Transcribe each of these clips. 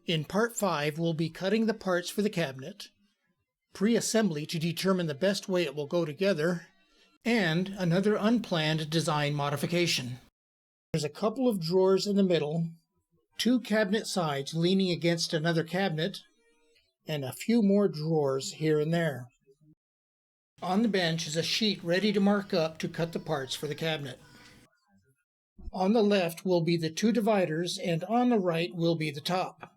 In Part 5, we'll be cutting the parts for the cabinet, pre-assembly to determine the best way it will go together, and another unplanned design modification. There's a couple of drawers in the middle, 2 cabinet sides leaning against another cabinet, and a few more drawers here and there. On the bench is a sheet ready to mark up to cut the parts for the cabinet. On the left will be the 2 dividers, and on the right will be the top.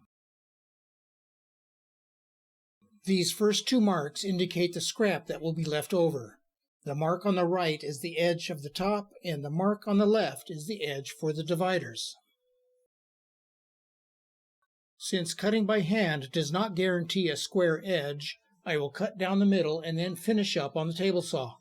These first 2 marks indicate the scrap that will be left over. The mark on the right is the edge of the top, and the mark on the left is the edge for the dividers. Since cutting by hand does not guarantee a square edge, I will cut down the middle and then finish up on the table saw.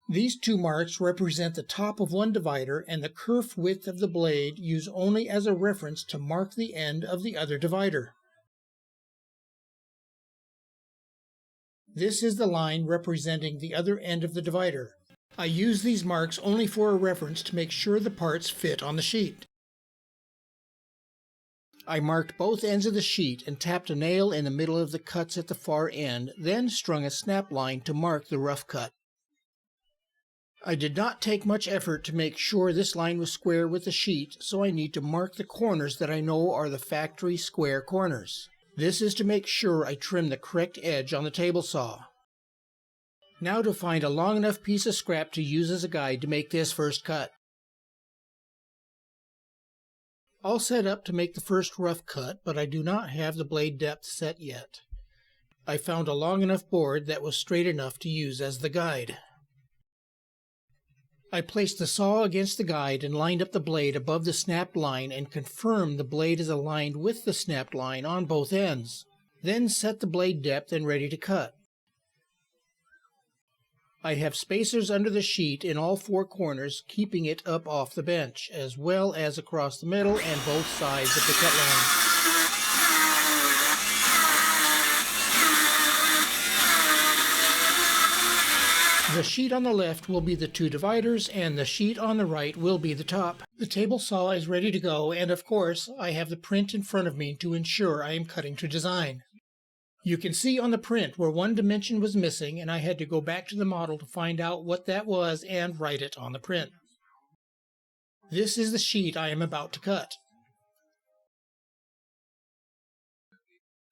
These 2 marks represent the top of one divider and the kerf width of the blade used only as a reference to mark the end of the other divider. This is the line representing the other end of the divider. I use these marks only for a reference to make sure the parts fit on the sheet. I marked both ends of the sheet and tapped a nail in the middle of the cuts at the far end, then strung a snap line to mark the rough cut. I did not take much effort to make sure this line was square with the sheet, so I need to mark the corners that I know are the factory square corners. This is to make sure I trim the correct edge on the table saw. Now to find a long enough piece of scrap to use as a guide to make this first cut. All set up to make the first rough cut, but I do not have the blade depth set yet. I found a long enough board that was straight enough to use as the guide. I placed the saw against the guide and lined up the blade above the snapped line and confirmed the blade is aligned with the snapped line on both ends. Then set the blade depth and ready to cut. I have spacers under the sheet in all 4 corners, keeping it up off the bench, as well as across the middle and both sides of the cut line. The sheet on the left will be the 2 dividers, and the sheet on the right will be the top. The table saw is ready to go, and of course, I have the print in front of me to ensure I am cutting to design. You can see on the print where one dimension was missing, and I had to go back to the model to find out what that was and write it on the print. This is the sheet I am about to cut.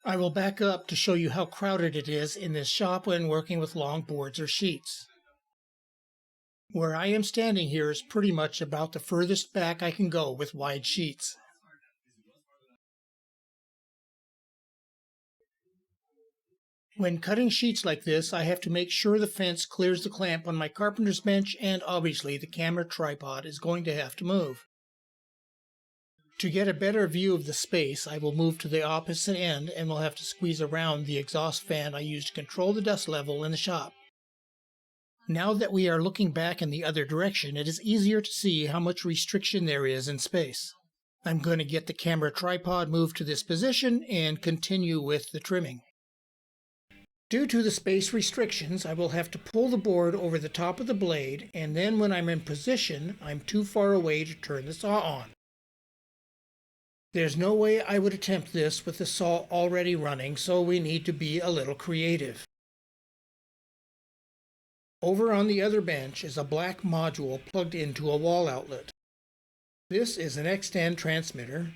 I will back up to show you how crowded it is in this shop when working with long boards or sheets. Where I am standing here is pretty much about the furthest back I can go with wide sheets. When cutting sheets like this, I have to make sure the fence clears the clamp on my carpenter's bench, and obviously the camera tripod is going to have to move. To get a better view of the space, I will move to the opposite end and will have to squeeze around the exhaust fan I use to control the dust level in the shop. Now that we are looking back in the other direction, it is easier to see how much restriction there is in space. I'm going to get the camera tripod moved to this position and continue with the trimming. Due to the space restrictions, I will have to pull the board over the top of the blade, and then when I'm in position, I'm too far away to turn the saw on. There's no way I would attempt this with the saw already running, so we need to be a little creative. Over on the other bench is a black module plugged into a wall outlet. This is an X10 transmitter,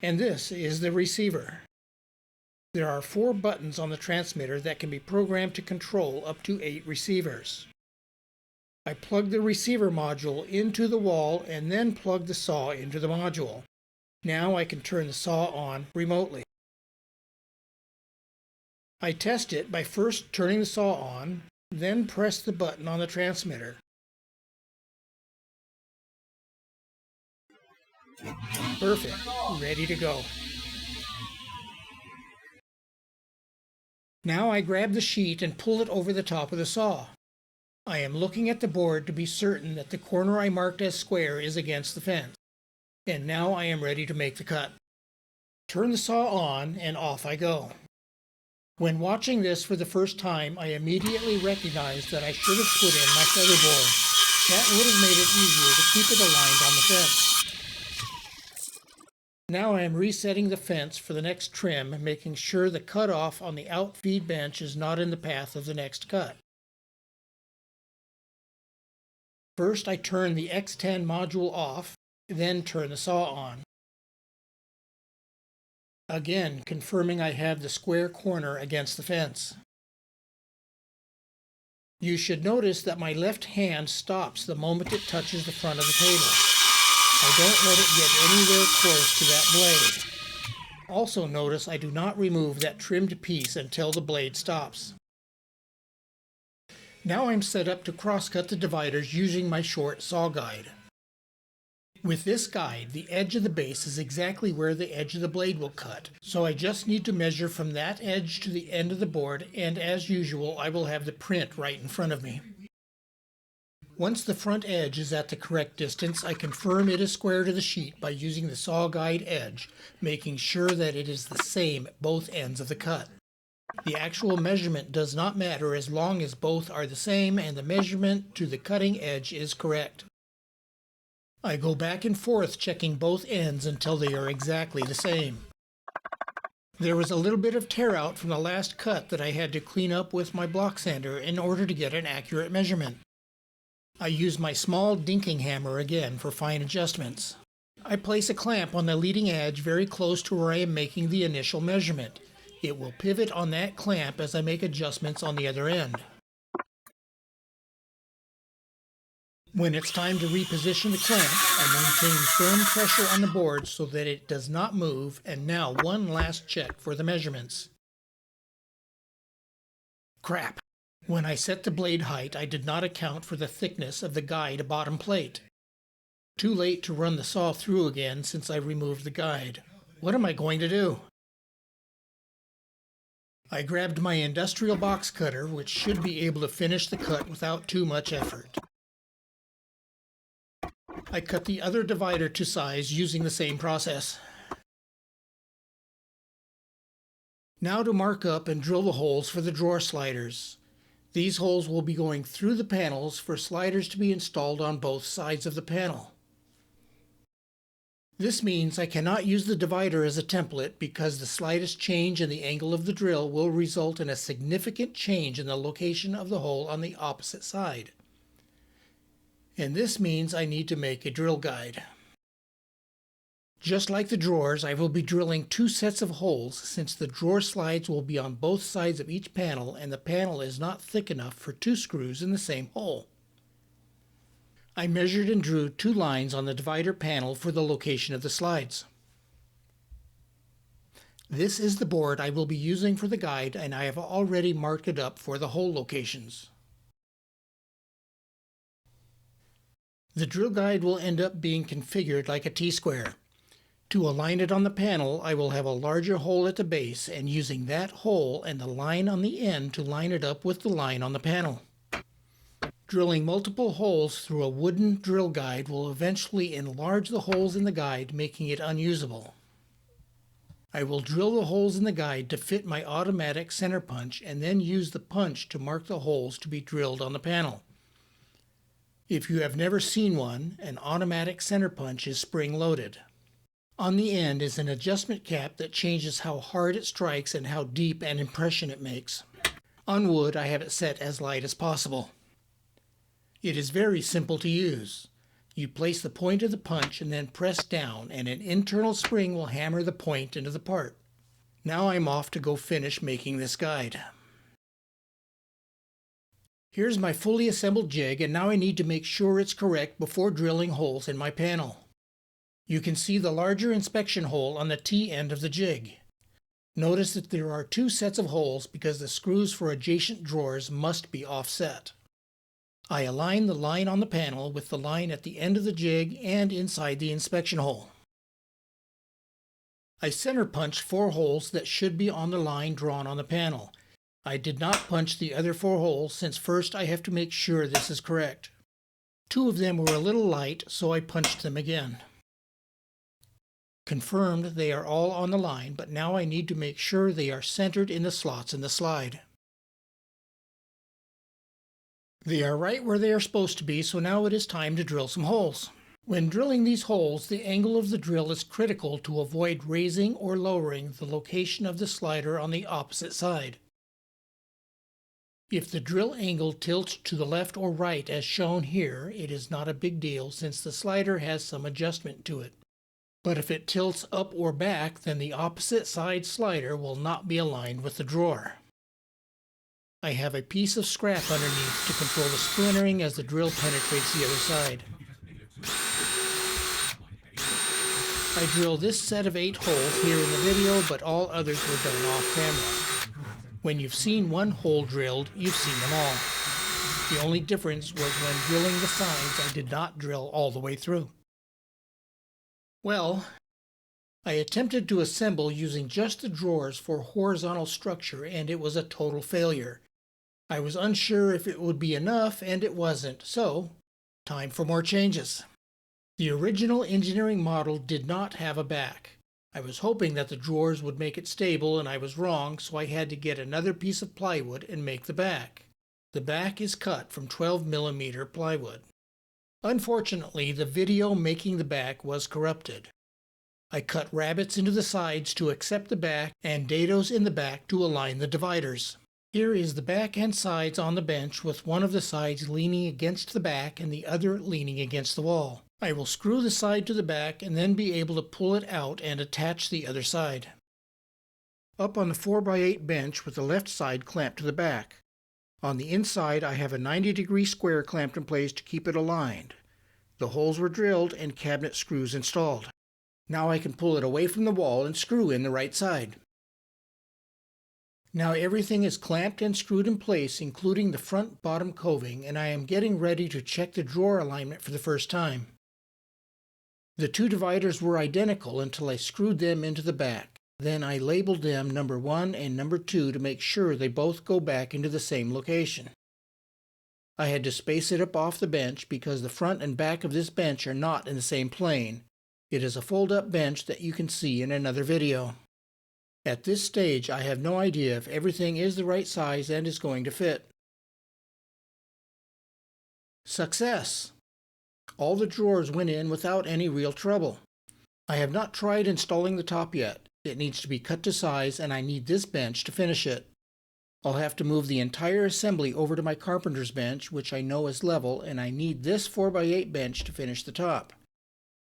and this is the receiver. There are 4 buttons on the transmitter that can be programmed to control up to 8 receivers. I plug the receiver module into the wall and then plug the saw into the module. Now I can turn the saw on remotely. I test it by first turning the saw on, then press the button on the transmitter. Perfect, ready to go. Now I grab the sheet and pull it over the top of the saw. I am looking at the board to be certain that the corner I marked as square is against the fence. And now I am ready to make the cut. Turn the saw on and off I go. When watching this for the first time, I immediately recognized that I should have put in my feather board. That would have made it easier to keep it aligned on the fence. Now I am resetting the fence for the next trim, making sure the cutoff on the outfeed bench is not in the path of the next cut. First I turn the X10 module off, then turn the saw on. Again, confirming I have the square corner against the fence. You should notice that my left hand stops the moment it touches the front of the table. I don't let it get anywhere close to that blade. Also notice I do not remove that trimmed piece until the blade stops. Now I'm set up to crosscut the dividers using my short saw guide. With this guide, the edge of the base is exactly where the edge of the blade will cut, so I just need to measure from that edge to the end of the board, and as usual I will have the print right in front of me. Once the front edge is at the correct distance, I confirm it is square to the sheet by using the saw guide edge, making sure that it is the same at both ends of the cut. The actual measurement does not matter as long as both are the same and the measurement to the cutting edge is correct. I go back and forth checking both ends until they are exactly the same. There was a little bit of tear out from the last cut that I had to clean up with my block sander in order to get an accurate measurement. I use my small dinking hammer again for fine adjustments. I place a clamp on the leading edge very close to where I am making the initial measurement. It will pivot on that clamp as I make adjustments on the other end. When it's time to reposition the clamp, I maintain firm pressure on the board so that it does not move, and now one last check for the measurements. Crap! When I set the blade height, I did not account for the thickness of the guide bottom plate. Too late to run the saw through again since I removed the guide. What am I going to do? I grabbed my industrial box cutter, which should be able to finish the cut without too much effort. I cut the other divider to size using the same process. Now to mark up and drill the holes for the drawer sliders. These holes will be going through the panels for sliders to be installed on both sides of the panel. This means I cannot use the divider as a template because the slightest change in the angle of the drill will result in a significant change in the location of the hole on the opposite side. And this means I need to make a drill guide. Just like the drawers, I will be drilling two sets of holes since the drawer slides will be on both sides of each panel and the panel is not thick enough for two screws in the same hole. I measured and drew two lines on the divider panel for the location of the slides. This is the board I will be using for the guide, and I have already marked it up for the hole locations. The drill guide will end up being configured like a T-square. To align it on the panel, I will have a larger hole at the base and using that hole and the line on the end to line it up with the line on the panel. Drilling multiple holes through a wooden drill guide will eventually enlarge the holes in the guide, making it unusable. I will drill the holes in the guide to fit my automatic center punch and then use the punch to mark the holes to be drilled on the panel. If you have never seen one, an automatic center punch is spring-loaded. On the end is an adjustment cap that changes how hard it strikes and how deep an impression it makes. On wood, I have it set as light as possible. It is very simple to use. You place the point of the punch and then press down, and an internal spring will hammer the point into the part. Now I'm off to go finish making this guide. Here's my fully assembled jig, and now I need to make sure it's correct before drilling holes in my panel. You can see the larger inspection hole on the T end of the jig. Notice that there are two sets of holes because the screws for adjacent drawers must be offset. I align the line on the panel with the line at the end of the jig and inside the inspection hole. I center punched 4 holes that should be on the line drawn on the panel. I did not punch the other 4 holes since first I have to make sure this is correct. 2 of them were a little light, so I punched them again. Confirmed they are all on the line, but now I need to make sure they are centered in the slots in the slide. They are right where they are supposed to be, so now it is time to drill some holes. When drilling these holes, the angle of the drill is critical to avoid raising or lowering the location of the slider on the opposite side. If the drill angle tilts to the left or right as shown here, it is not a big deal since the slider has some adjustment to it. But if it tilts up or back, then the opposite side slider will not be aligned with the drawer. I have a piece of scrap underneath to control the splintering as the drill penetrates the other side. I drill this set of 8 holes here in the video, but all others were done off camera. When you've seen one hole drilled, you've seen them all. The only difference was when drilling the sides, I did not drill all the way through. Well, I attempted to assemble using just the drawers for horizontal structure, and it was a total failure. I was unsure if it would be enough, and it wasn't, so time for more changes. The original engineering model did not have a back. I was hoping that the drawers would make it stable, and I was wrong, so I had to get another piece of plywood and make the back. The back is cut from 12mm plywood. Unfortunately, the video making the back was corrupted. I cut rabbets into the sides to accept the back and dados in the back to align the dividers. Here is the back and sides on the bench with one of the sides leaning against the back and the other leaning against the wall. I will screw the side to the back and then be able to pull it out and attach the other side. Up on the 4x8 bench with the left side clamped to the back. On the inside I have a 90-degree square clamped in place to keep it aligned. The holes were drilled and cabinet screws installed. Now I can pull it away from the wall and screw in the right side. Now everything is clamped and screwed in place, including the front bottom coving, and I am getting ready to check the drawer alignment for the first time. The 2 dividers were identical until I screwed them into the back. Then I labeled them number 1 and number 2 to make sure they both go back into the same location. I had to space it up off the bench because the front and back of this bench are not in the same plane. It is a fold-up bench that you can see in another video. At this stage, I have no idea if everything is the right size and is going to fit. Success! All the drawers went in without any real trouble. I have not tried installing the top yet. It needs to be cut to size and I need this bench to finish it. I'll have to move the entire assembly over to my carpenter's bench, which I know is level, and I need this 4x8 bench to finish the top.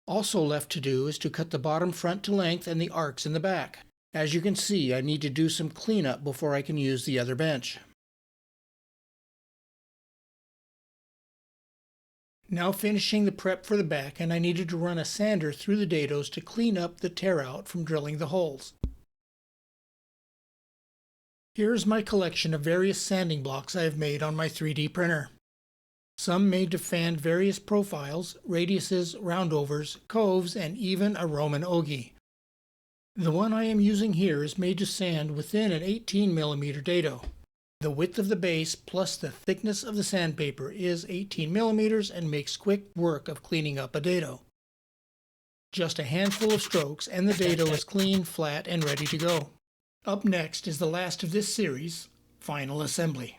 Also left to do is to cut the bottom front to length and the arcs in the back. As you can see, I need to do some cleanup before I can use the other bench. Now finishing the prep for the back, and I needed to run a sander through the dados to clean up the tear out from drilling the holes. Here's my collection of various sanding blocks I have made on my 3D printer. Some made to fan various profiles, radiuses, roundovers, coves, and even a Roman ogee. The one I am using here is made to sand within an 18mm dado. The width of the base plus the thickness of the sandpaper is 18mm and makes quick work of cleaning up a dado. Just a handful of strokes and the dado is clean, flat, and ready to go. Up next is the last of this series, final assembly.